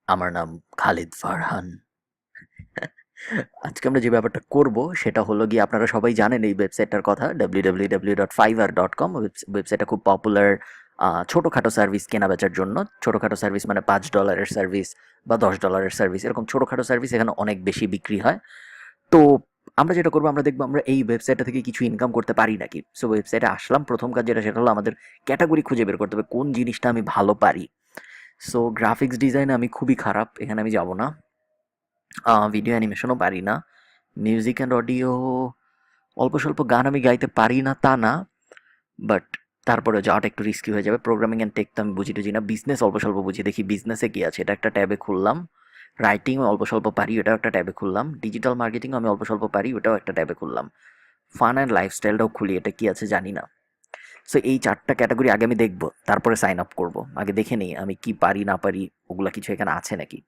আমার নাম খালিদ ফারহান। আজকে আমরা যে ব্যাপারটা করব সেটা হলো গিয়ে আপনারা সবাই জানেন এই ওয়েবসাইটটার কথা www.fiverr.com। ওয়েবসাইটটা খুব পপুলার ছোটোখাটো সার্ভিস কেনা বেচার জন্য। ছোটোখাটো সার্ভিস মানে $5 সার্ভিস বা $10 সার্ভিস, এরকম ছোটোখাটো সার্ভিস এখানে অনেক বেশি বিক্রি হয়। তো আমরা যেটা করবো, আমরা দেখবো আমরা এই ওয়েবসাইটটা থেকে কিছু ইনকাম করতে পারি নাকি। সো ওয়েবসাইটে আসলাম, প্রথম কাজ যেটা সেটা হলো আমাদের ক্যাটাগরি খুঁজে বের করতে হবে কোন জিনিসটা আমি ভালো পারি। সো গ্রাফিক্স ডিজাইনে আমি খুবই খারাপ, এখানে আমি যাব না। ভিডিও অ্যানিমেশনও পারি না। মিউজিক অ্যান্ড অডিও, অল্প স্বল্প গান আমি গাইতে পারি না তা না, বাট তারপরে যাওয়াটা একটু রিস্কি হয়ে যাবে। প্রোগ্রামিং অ্যান্ড টেক তো আমি বুঝি টুঝি না। বিজনেস অল্প স্বল্প বুঝি, দেখি বিজনেসে কি আছে, এটা একটা ট্যাবে খুললাম। রাইটিংও অল্প স্বল্প পারি, ওটাও একটা ট্যাবে খুললাম। ডিজিটাল মার্কেটিংও আমি অল্প স্বল্প পারি, ওটাও একটা ট্যাবে খুললাম। ফান অ্যান্ড লাইফস্টাইলটাও খুলি, এটা কি আছে জানি না। সো এই চারটা ক্যাটাগরি আগে আমি দেখবো, তারপরে সাইন আপ করবো। আগে দেখে নিই আমি কি পারি না পারি, ওগুলা কিছু এখানে আছে নাকি।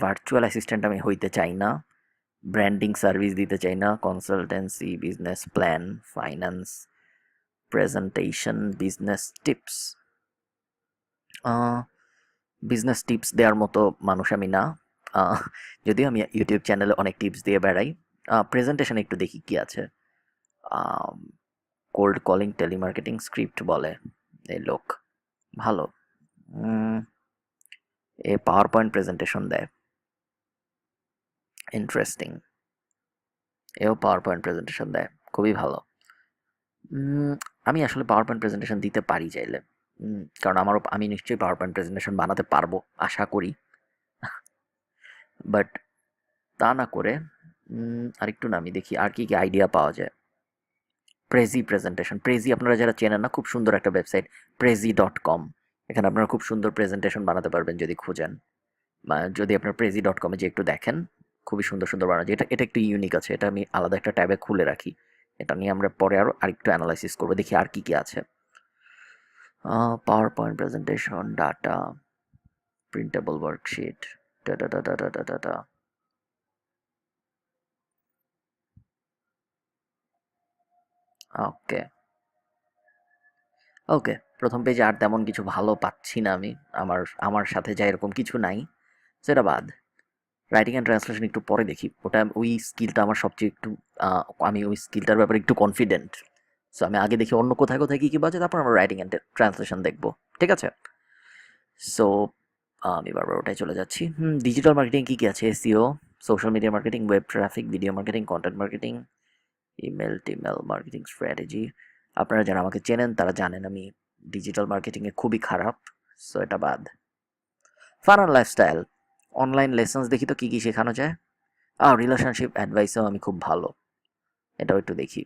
ভার্চুয়াল অ্যাসিস্ট্যান্ট আমি হইতে চাই না। ব্র্যান্ডিং সার্ভিস দিতে চাই না। Consultancy, business plan, finance, presentation, business tips. Business tips দেওয়ার মতো মানুষ আমি না। আহ, যদিও আমি ইউটিউব চ্যানেলে অনেক টিপস দিয়ে বেড়াই। প্রেজেন্টেশন একটু দেখি কি আছে। কোল্ড কলিং, টেলিমার্কেটিং স্ক্রিপ্ট বলে এই লোক, ভালো। উম, এ পাওয়ার পয়েন্ট প্রেজেন্টেশন দেয়, ইন্টারেস্টিং। এও পাওয়ার পয়েন্ট প্রেজেন্টেশন দেয়, খুবই ভালো। উম, আমি আসলে পাওয়ার পয়েন্ট প্রেজেন্টেশন দিতে পারি চাইলে। কারণ আমি নিশ্চয়ই পাওয়ার পয়েন্ট প্রেজেন্টেশন বানাতে পারবো, আশা করি। বাট তা না করে আরেকটু নামি দেখি আর কি কি আইডিয়া পাওয়া যায়। প্রেজি প্রেজেন্টেশন, প্রেজি আপনারা যারা চেনেন না, খুব সুন্দর একটা ওয়েবসাইট, prezi.com। এখানে আপনারা খুব সুন্দর প্রেজেন্টেশন বানাতে পারবেন যদি খুঁজেন। বা যদি আপনার prezi.com-এ যে একটু দেখেন, খুবই সুন্দর সুন্দর বানানো যায়। এটা এটা একটু ইউনিক আছে, এটা আমি আলাদা একটা ট্যাবে খুলে রাখি। এটা নিয়ে আমরা পরে আরো আরেকটু অ্যানালাইসিস করবো, দেখি আর কি কি আছে। Power point presentation, data, printable worksheet, data data data data. Okay, okay. প্রথম পেজে আর তেমন কিছু ভালো পাচ্ছি না আমি। আমার আমার সাথে যা এরকম কিছু নাই, সেটা বাদ। রাইটিং অ্যান্ড ট্রান্সলেশন একটু পরে দেখি, ওটা ওই স্কিলটা আমার সবচেয়ে একটু আহ, আমি ওই স্কিলটার ব্যাপারে একটু কনফিডেন্ট। সো আমি আগে দেখি অন্য কোথায় কোথায় কী কী বাজে, তারপর আমরা রাইটিং অ্যান্ড ট্রান্সলেশন দেখবো। ঠিক আছে। সো আমি বারবার ওটাই চলে যাচ্ছি। ডিজিটাল মার্কেটিং কী কী আছে? SEO, social media marketing, web traffic, video marketing, content marketing, email টিমেল মার্কেটিং স্ট্র্যাটেজি। আপনারা যারা আমাকে চেনেন তারা জানেন আমি ডিজিটাল মার্কেটিংয়ে খুবই খারাপ। সো এটা বাদ। Fun and lifestyle, online lessons দেখি তো কী কী শেখানো যায়। রিলেশনশিপ অ্যাডভাইসও আমি খুব ভালো, এটাও একটু দেখি।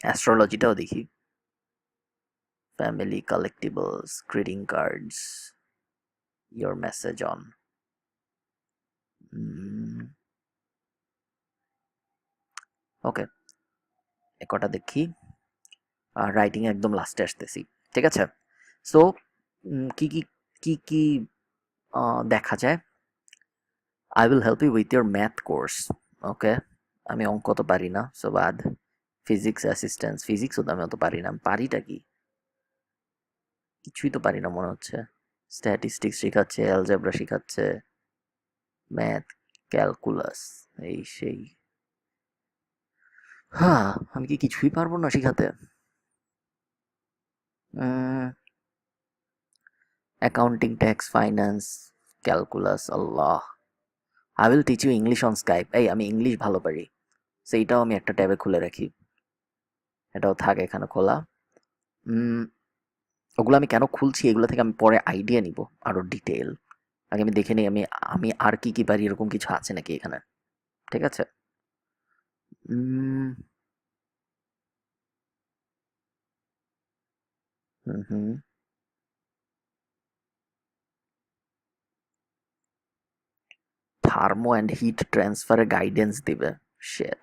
অ্যাস্ট্রোলজিটাও দেখি। Family collectibles, greeting cards, your message on. Okay, এ কটা দেখি। রাইটিং একদম লাস্টে আসতেছি। ঠিক আছে। সো কি কি কি কি দেখা যায়। I will help you with your math course. Okay, আমি অঙ্ক তো পারি না, সো বাদ। ফিজিক্স অ্যাসিস্ট্যান্স, ফিজিক্সও তো আমি অত পারি না। আমি পারিটা কি, কিছুই তো পারি না মনে হচ্ছে। স্ট্যাটিস্টিক্স শেখাচ্ছে, অ্যালজেব্রা শেখাচ্ছে, ম্যাথ, ক্যালকুলাস, এই সেই। হ্যাঁ, আমি কি কিছুই পারবো না শেখাতে? অ্যাকাউন্টিং, ট্যাক্স, ফাইন্যান্স, ক্যালকুলাস, আল্লাহ। I will teach you English on Skype. এই আমি ইংলিশ ভালো পারি, সেইটাও আমি একটা ট্যাবে খুলে রাখি। এটাও থাকে এখানে খোলা। উম, ওগুলো আমি কেন খুলছি, এগুলো থেকে আমি পরে আইডিয়া নিব আরো ডিটেল। আগে আমি দেখে নিই আমি আমি আর কি কি পারি, এরকম কিছু আছে নাকি এখানে। ঠিক আছে। উম, হুম হুম। থার্মো অ্যান্ড হিট ট্রান্সফারের গাইডেন্স দিবে। শেট।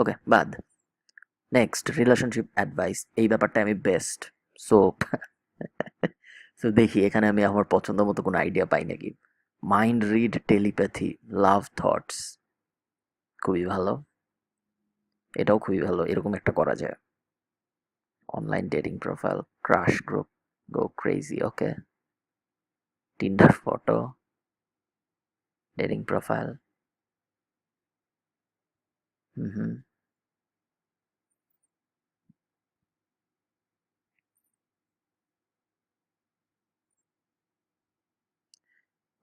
ওকে, বাদ। নেক্সট, রিলেশনশিপ অ্যাডভাইস, এই ব্যাপারটা আমি বেস্ট। সো সো দেখি এখানে আমি আমার পছন্দ মতো কোনো আইডিয়া পাই নাকি। Mind read, telepathy, love thoughts, খুবই ভালো। এটাও খুবই ভালো, এরকম একটা করা যায়। Online dating profile, crush group, go crazy. Okay, Tinder photo, dating profile. Hmm.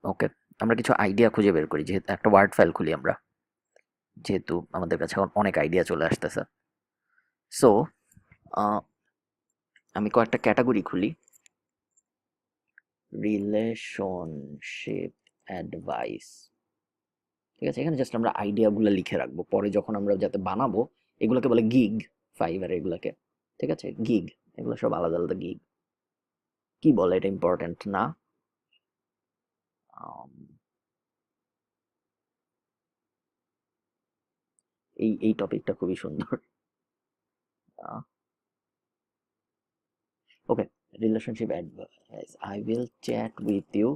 Okay, আমরা কিছু আইডিয়া খুঁজে বের করি, যেহেতু একটা ওয়ার্ড ফাইল খুলি আমরা, যেহেতু আমাদের কাছে এখন অনেক আইডিয়া চলে আসতেছে। সো আমি কয়েকটা ক্যাটাগরি খুলি। রিলেশনশিপ অ্যাডভাইস, ঠিক আছে। এখানে জাস্ট আমরা আইডিয়াগুলো লিখে রাখবো, পরে যখন আমরা যাতে বানাবো। এগুলোকে বলে গিগ, ফাইবার এগুলোকে, ঠিক আছে। গিগ, এগুলো সব আলাদা আলাদা গিগ। কি বলে, এটা ইম্পর্টেন্ট না? আম, এই টপিকটা খুবই সুন্দর। Okay, relationship advice. I will chat with you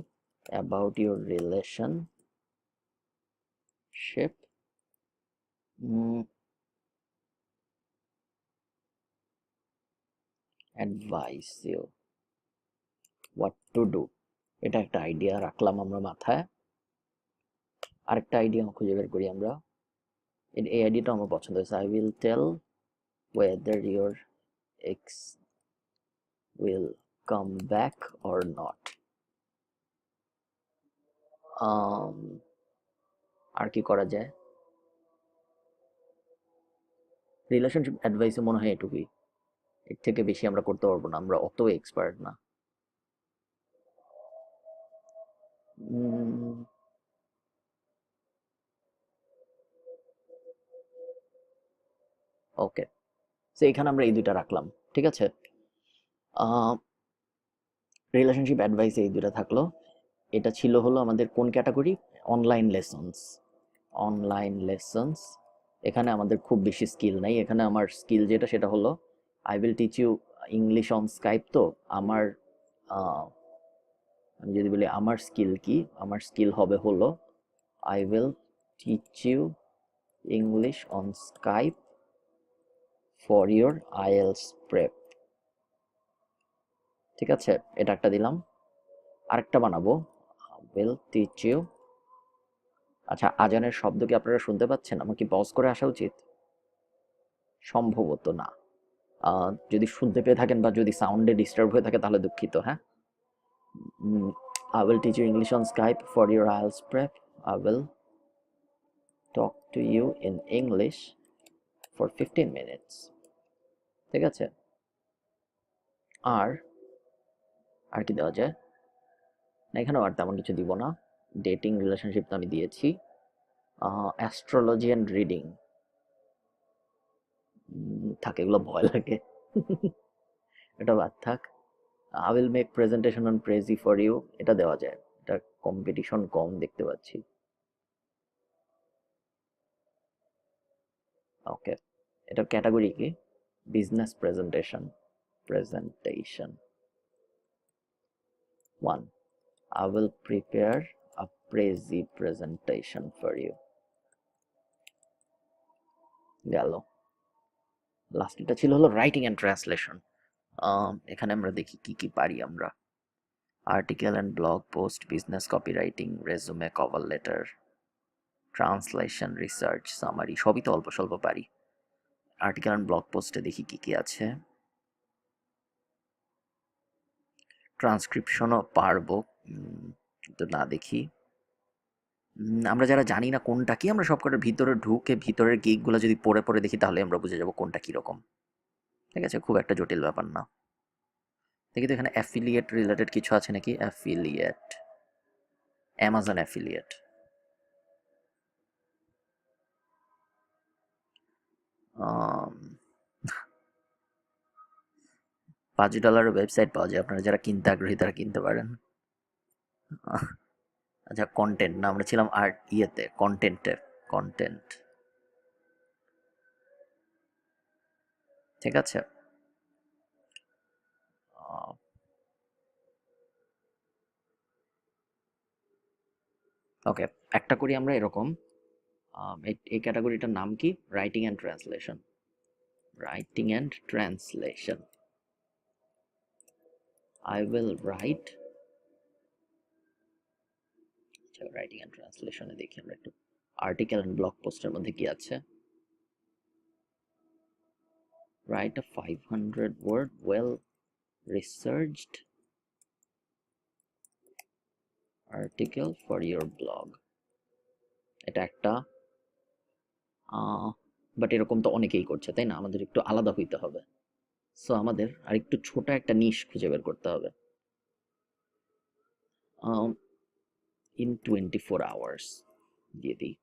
about your relationship, advice you what to do. এটা একটা আইডিয়া রাখলাম আমরা মাথায়। আরেকটা আইডিয়া খুঁজে বের করি আমরা। এই আইডিয়াটা আমার পছন্দ হয়েছে। I will tell whether your ex will come back or not. আর কি করা যায়? রিলেশনশিপ অ্যাডভাইসে মনে হয় এটুকুই, এর থেকে বেশি আমরা করতে পারবো না, আমরা অত এক্সপার্ট না। ওকে, তো এখানে আমরা এই দুইটা রাখলাম, ঠিক আছে। রিলেশনশিপ অ্যাডভাইস এই দুইটা থাকলো। এটা ছিল হলো আমাদের কোন category? Online lessons. Online lessons, এখানে আমাদের খুব বেশি স্কিল নাই। এখানে আমার স্কিল যেটা, সেটা হলো I will teach you English on Skype. তো আমার আমি যদি বলি আমার স্কিল কি, আমার স্কিল হবে হলো I will teach you English on Skype for your IELTS prep, ঠিক আছে। এটা একটা দিলাম। আরেকটা বানাবো, উইল টিচ ইউ। আচ্ছা, আজানের শব্দ কি আপনারা শুনতে পাচ্ছেন? আমার কি পজ করে আসা উচিত? সম্ভবত না। যদি শুনতে পেয়ে থাকেন বা যদি সাউন্ডে ডিস্টার্ব হয়ে থাকে তাহলে দুঃখিত, হ্যাঁ। I will teach you English on Skype for your IELTS prep. I will talk to you in English for 15 minutes. ঠিক আছে। আর আর কি দেওয়া যায়? না, এখানেও আর তেমন কিছু দিব না। ডেটিং, রিলেশনশিপ তো আমি দিয়েছি। অ্যাস্ট্রোলজি অ্যান্ড রিডিং থাকে, এগুলো ভয় লাগে। এটা বাদ থাক। I will make presentation on Prezi for you, এটা দেওয়া যায়। এটা কম্পিটিশন কম দেখতে পাচ্ছি। ওকে, এটার ক্যাটাগরি কি? Business presentation. Presentation 1, I will prepare a prezi presentation for you. গেল। লাস্টটা ছিল হলো রাইটিং অ্যান্ড ট্রান্সলেশন। এখানে আমরা দেখি কি কি পারি আমরা। Article and blog post, business copy writing, resume, cover letter, translation, research, summary, সবই তো অল্প স্বল্প পারি। আর্টিকেল অ্যান্ড ব্লগ পোস্টে দেখি কি কি আছে। ট্রান্সক্রিপশনও পারবো, কিন্তু না দেখি। আমরা যারা জানি না কোনটা কি, আমরা সবকটার ভিতরে ঢুকে ভিতরের গিকগুলো যদি পড়ে পড়ে দেখি তাহলে আমরা বুঝে যাবো কোনটা কিরকম, ঠিক আছে। খুব একটা জটিল ব্যাপার না। দেখি তো এখানে অ্যাফিলিয়েট রিলেটেড কিছু আছে নাকি। Affiliate, Amazon affiliate. $5 ওয়েবসাইট পাওয়া যায়, আপনারা যারা কিনতে আগ্রহী তারা কিনতে পারেন। আচ্ছা, কন্টেন্ট না, আমরা ছিলাম আর্ট ইয়েতে, কন্টেন্টে। কন্টেন্ট, ঠিক আছে। ওকে, একটা করি আমরা এরকম। এই ক্যাটাগরিটার নাম কি? Writing and translation. Writing and translation. I will write আচ্ছা, রাইটিং অ্যান্ড ট্রান্সলেশনে দেখি আমরা একটু আর্টিকেল অ্যান্ড ব্লগ পোস্টের মধ্যে কি আছে। Write a 500 word well researched article for your blog. এটা একটা বাট এরকম তো অনেকেই করছে, তাই না? আমাদের একটু আলাদা হইতে হবে। সো আমাদের আরেকটু ছোট একটা নিশ খুঁজে বের করতে হবে। ইন 24 আওয়ার্স দিয়ে দিই।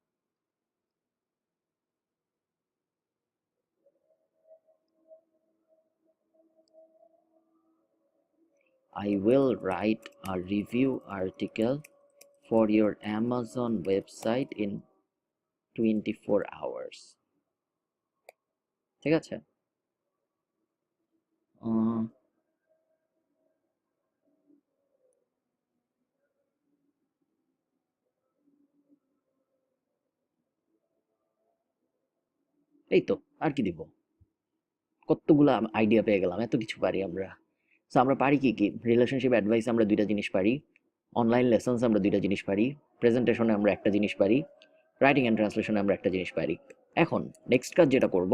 I will write a review article for your Amazon website in 24 hours. ঠিক আছে? আহ, এই তো, আর কি দিব? কতগুলা আইডিয়া পেয়ে গেলাম, এত কিছু পারি আমরা। সো আমরা পারি কি কি? রিলেশনশিপ অ্যাডভাইস আমরা দুইটা জিনিস পারি, অনলাইন লেসন্স আমরা দুইটা জিনিস পারি, প্রেজেন্টেশনে আমরা একটা জিনিস পারি, রাইটিং অ্যান্ড ট্রান্সলেশনে আমরা একটা জিনিস পারি। এখন নেক্সট কাজ যেটা করব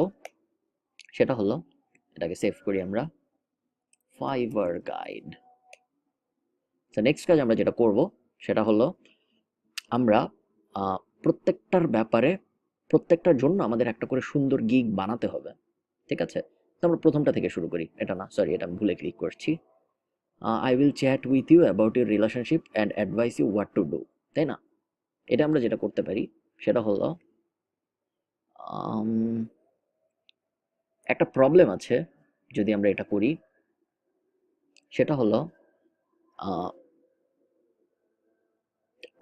সেটা হলো, এটাকে সেভ করি আমরা, ফাইবার গাইড। তো নেক্সট কাজ আমরা যেটা করব সেটা হলো, আমরা প্রত্যেকটার ব্যাপারে, প্রত্যেকটার জন্য আমাদের একটা করে সুন্দর গিগ বানাতে হবে। ঠিক আছে? তো আমরা প্রথমটা থেকে শুরু করি। এটা না, সরি, এটা আমি ভুলে ক্লিক করছি। I will chat with you about your relationship and advice you what to do. তাই না? এটা আমরা যেটা করতে পারি সেটা হলো, একটা প্রবলেম আছে যদি আমরা এটা করি, সেটা হলো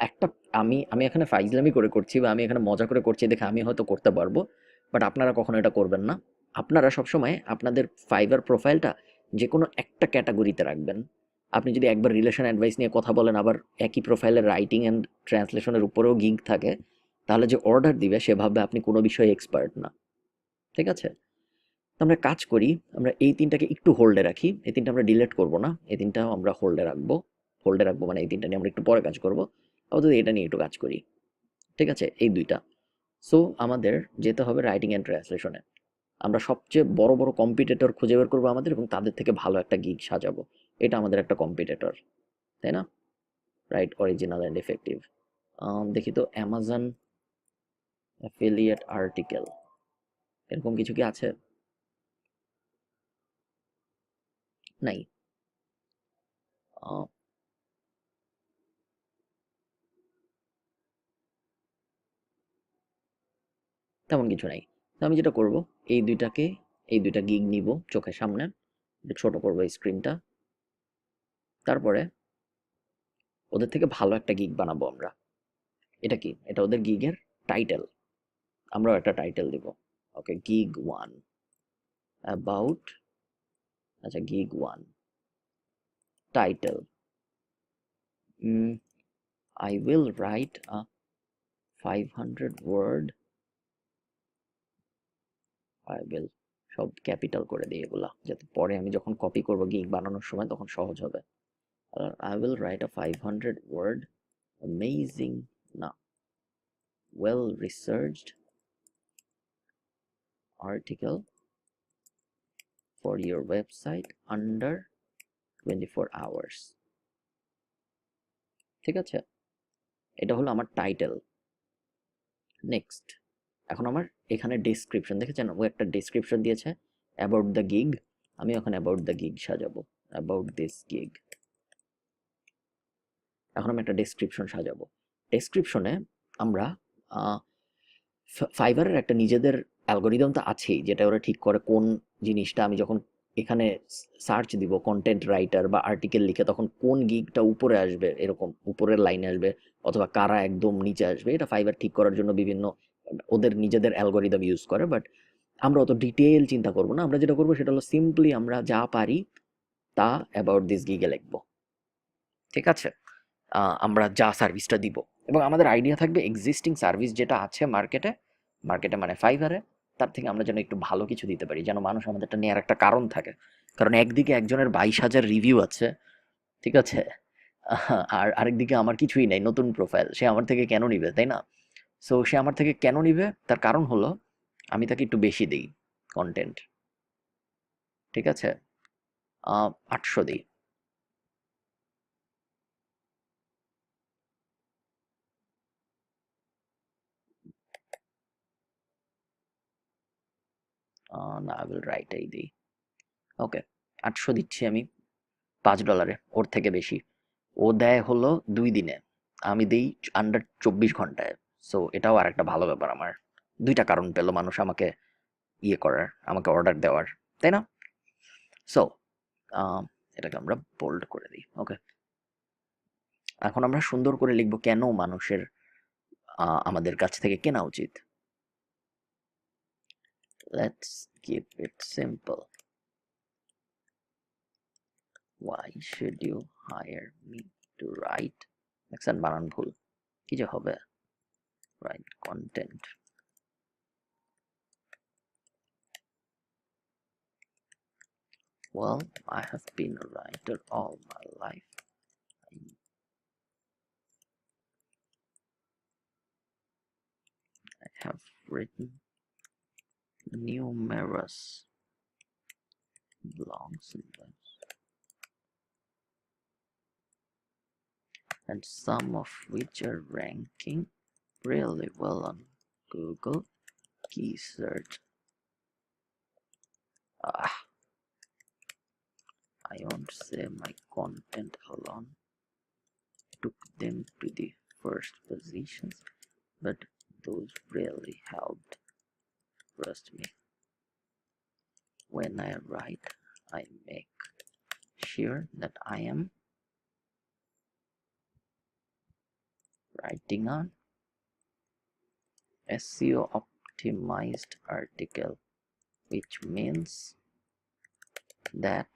একটা, আমি আমি এখানে ফাইজলামি করে করছি বা আমি এখানে মজা করে করছি দেখে আমি হয়তো করতে পারবো, বাট আপনারা কখনো এটা করবেন না। আপনারা সবসময় আপনাদের ফাইবার প্রোফাইলটা যে কোনো একটা ক্যাটাগরিতে রাখবেন। আপনি যদি একবার রিলেশন অ্যাডভাইস নিয়ে কথা বলেন, আবার একই প্রোফাইলের রাইটিং অ্যান্ড ট্রান্সলেশনের উপরেও গিগ থাকে, তাহলে যে অর্ডার দিবে সে ভাববে আপনি কোনো বিষয়ে এক্সপার্ট না। ঠিক আছে? তো আমরা কাজ করি, আমরা এই তিনটাকে একটু হোল্ডে রাখি। এই তিনটা আমরা ডিলিট করব না, এই তিনটাও আমরা হোল্ডে রাখবো। হোল্ডে রাখবো মানে এই তিনটা নিয়ে আমরা একটু পরে কাজ করবো। আপাতত এটা নিয়ে একটু কাজ করি। ঠিক আছে? এই দুইটা। সো আমাদের যেতে হবে রাইটিং অ্যান্ড ট্রান্সলেশনে। আমরা সবচেয়ে বড় বড় কম্পিটিটর খুঁজে বের করবো আমাদের, এবং তাদের থেকে ভালো একটা গিগ সাজাবো। এটা আমাদের একটা কম্পিটিটর, তাই না? Right, original and effective. দেখি তো, অ্যামাজন অ্যাফিলিয়েট আর্টিকেল, এরকম কিছু কি আছে? নাই। আহ, তেমন কিছু নাই। তো আমি যেটা করব, এই দুইটাকে, এই দুইটা গিগ নিব চোখের সামনে, একটু ছোট করবো এই স্ক্রিনটা, তারপরে ওদের থেকে ভালো একটা গিগ বানাবো আমরা। এটা কি? এটা ওদের গিগের টাইটেল। আমরাও একটা টাইটেল দিব। ওকে, গিগ ওয়ান অ্যাবাউট, আচ্ছা gig one title, I will write a 500 word, I will, সব ক্যাপিটাল করে দিই এগুলা, যাতে পরে আমি যখন কপি করব গিগ বানানোর সময় তখন সহজ হবে। I will write a 500 word amazing, না, well researched article for your website under 24 hours. ঠিক আছে? এটা হলো আমার টাইটেল। নেক্সট, এখন আমার এখানে ডেসক্রিপশন দেখেছেন, ও একটা ডেসক্রিপশন দিয়েছে অ্যাবাউট দ্য গিগ। আমি এখন অ্যাবাউট দ্য গিগ সাজাবো, অ্যাবাউট দিস গিগ। এখন আমি একটা ডেসক্রিপশন সাজাবো। ডেসক্রিপশনে আমরা ফাইবারের একটা নিজেদের অ্যালগোরিদম তো আছেই, যেটা ওরা ঠিক করে কোন জিনিসটা আমি যখন এখানে সার্চ দিব কন্টেন্ট রাইটার বা আর্টিকেল লিখে, তখন কোন গিগটা উপরে আসবে, এরকম উপরের লাইনে আসবে অথবা কারা একদম নিচে আসবে, এটা ফাইবার ঠিক করার জন্য বিভিন্ন ওদের নিজেদের অ্যালগোরিদম ইউজ করে। বাট আমরা অত ডিটেল চিন্তা করবো না, আমরা যেটা করবো সেটা হলো সিম্পলি আমরা যা পারি তা অ্যাবাউট দিস গিগে লিখবো। ঠিক আছে? আমরা যা সার্ভিসটা দিব, এবং আমাদের আইডিয়া থাকবে এক্সিস্টিং সার্ভিস যেটা আছে মার্কেটে, মার্কেটে মানে ফাইবারে, তার থেকে আমরা যেন একটু ভালো কিছু দিতে পারি, যেন মানুষ আমাদেরটা নেওয়ার একটা কারণ থাকে। কারণ একদিকে একজনের 22,000 রিভিউ আছে, ঠিক আছে, আর আরেকদিকে আমার কিছুই নাই, নতুন প্রোফাইল, সে আমার থেকে কেন নিবে, তাই না? সো সে আমার থেকে কেন নিবে, তার কারণ হলো আমি তাকে একটু বেশি দিই কন্টেন্ট। ঠিক আছে, 800 দিই। না, আই উইল রাইট এই দিই। ওকে, 800 দিচ্ছি আমি $5, ওর থেকে বেশি। ও দেয় হলো 2 দিনে, আমি দিই আন্ডার 24 ঘন্টায়। সো এটাও আর একটা ভালো ব্যাপার আমার। দুইটা কারণ পেলো মানুষ আমাকে ইয়ে করার, আমাকে অর্ডার দেওয়ার, তাই না? সো এটাকে আমরা বোল্ড করে দিই। ওকে, এখন আমরা সুন্দর করে লিখবো কেন মানুষের আমাদের কাছ থেকে কেনা উচিত। Let's keep it simple. Why should you hire me to write? দেখছেন বানান ভুল, কি যে হবে। Write content. Well, I have been a writer all my life. I have written numerous blogs and webs, and some of which are ranking really well on Google key search. I won't say my content alone took them to the first positions, but those really helped. Trust me. When I write, I make sure that I am writing on SEO optimized article, which means that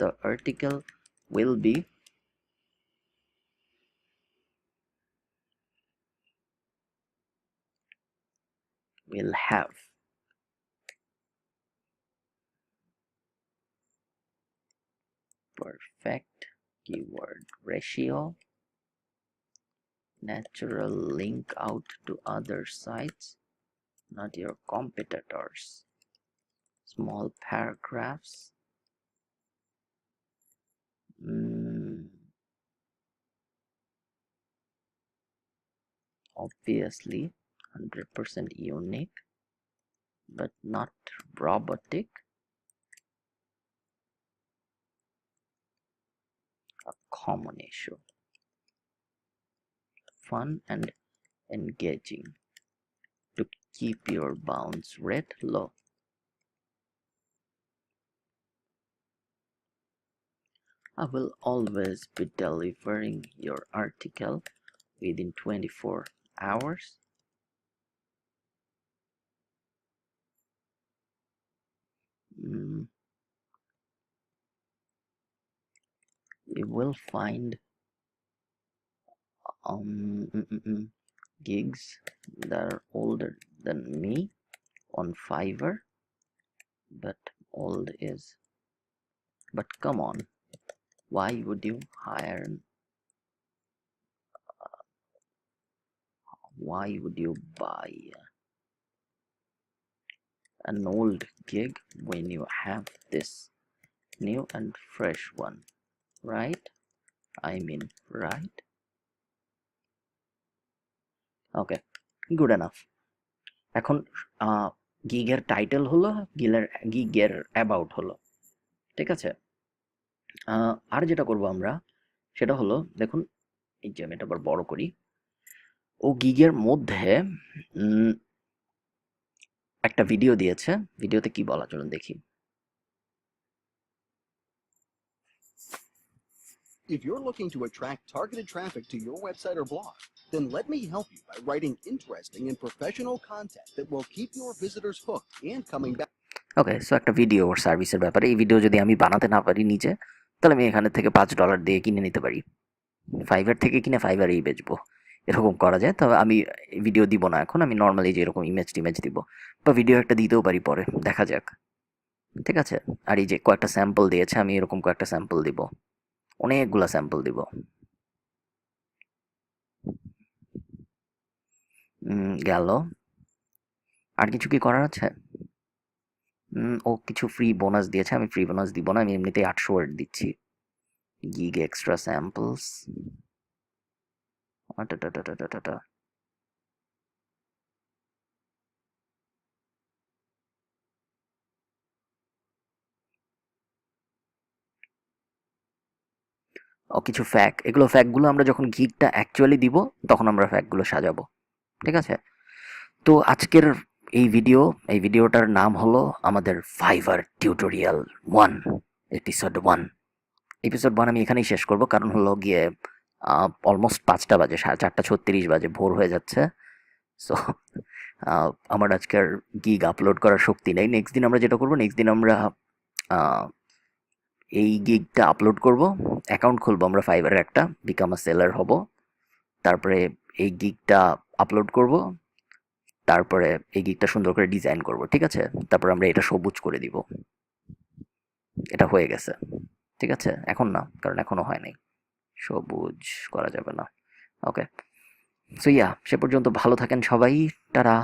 the article will have perfect keyword ratio, natural link out to other sites, not your competitors, small paragraphs, obviously 100% unique but not robotic, a common issue, fun and engaging to keep your bounce rate low. I will always be delivering your article within 24 hours. You will find gigs that are older than me on Fiverr, but come on, why would you buy an old gig when you have this new and fresh one, right? I mean, right? Okay, good enough. এখন গিগের title হলো, গিগের about হলো, ঠিক আছে? আর যেটা করব আমরা সেটা হলো, দেখুন এই যে আমি এটা আবার বড় করি, ও গিগের মধ্যে একটা ভিডিও দিয়েছে। ভিডিওতে কি বলা, চলুন দেখি। If you're looking to attract targeted traffic to your website or blog, then let me help you by writing interesting and professional content that will keep your visitors hooked and coming back. Okay, so একটা video ওর সার্ভিসের ব্যাপারে। এই video যদি আমি বানাতে না পারি নিজে, তাহলে আমি এখানে থেকে $5 দিয়ে কিনে নিতে পারি। ফাইবার থেকে কিনে ফাইবারেই বেচবো, এরকম করা যায়। তবে আমি ভিডিও দিব না এখন, আমি নর্মালি যে এরকম ইমেজ টিমেজ দিব, বা ভিডিও একটা দিতেও পারি পরে, দেখা যাক। ঠিক আছে, আর এই যে কয়েকটা স্যাম্পল দিয়েছে, আমি এরকম কয়েকটা স্যাম্পল দিব, অনেকগুলা স্যাম্পল দিব। গেল। আর কিছু কি করার আছে? ও কিছু ফ্রি বোনাস দিয়েছে, আমি ফ্রি বোনাস দিব না, আমি এমনিতেই 800 ওয়ার্ড দিচ্ছি। Gig extra samples. ও কিছু ফ্যাক, এগুলো ফ্যাকগুলো আমরা যখন গিগটা অ্যাকচুয়ালি দিব তখন আমরা ফ্যাকগুলো সাজাবো, ঠিক আছে? তো আজকের এই ভিডিওটার নাম হলো আমাদের ফাইবার টিউটোরিয়াল 1, এপিসোড 1। এপিসোড 1 আমি এখানেই শেষ করব, কারণ হলো গিয়ে অলমোস্ট 5টা বাজে, 4:36 বাজে, ভোর হয়ে যাচ্ছে। সো আমার আজকের গিগ আপলোড করার শক্তি নেই। নেক্সট দিন আমরা যেটা করবো, নেক্সট দিন আমরা আহ, এই গিগটা আপলোড করব, অ্যাকাউন্ট খুলবো আমরা ফাইবারের একটা, বিকাম আ সেলার হব, তারপরে এই গিগটা আপলোড করব, তারপরে এই গিগটা সুন্দর করে ডিজাইন করব, ঠিক আছে? তারপর আমরা এটা সবুজ করে দিব। এটা হয়ে গেছে, ঠিক আছে? এখন না, কারণ এখনো হয় নাই, সবুজ করা যাবে না। ওকে, সো ইয়া, সে পর্যন্ত ভালো থাকেন সবাই। টাটা।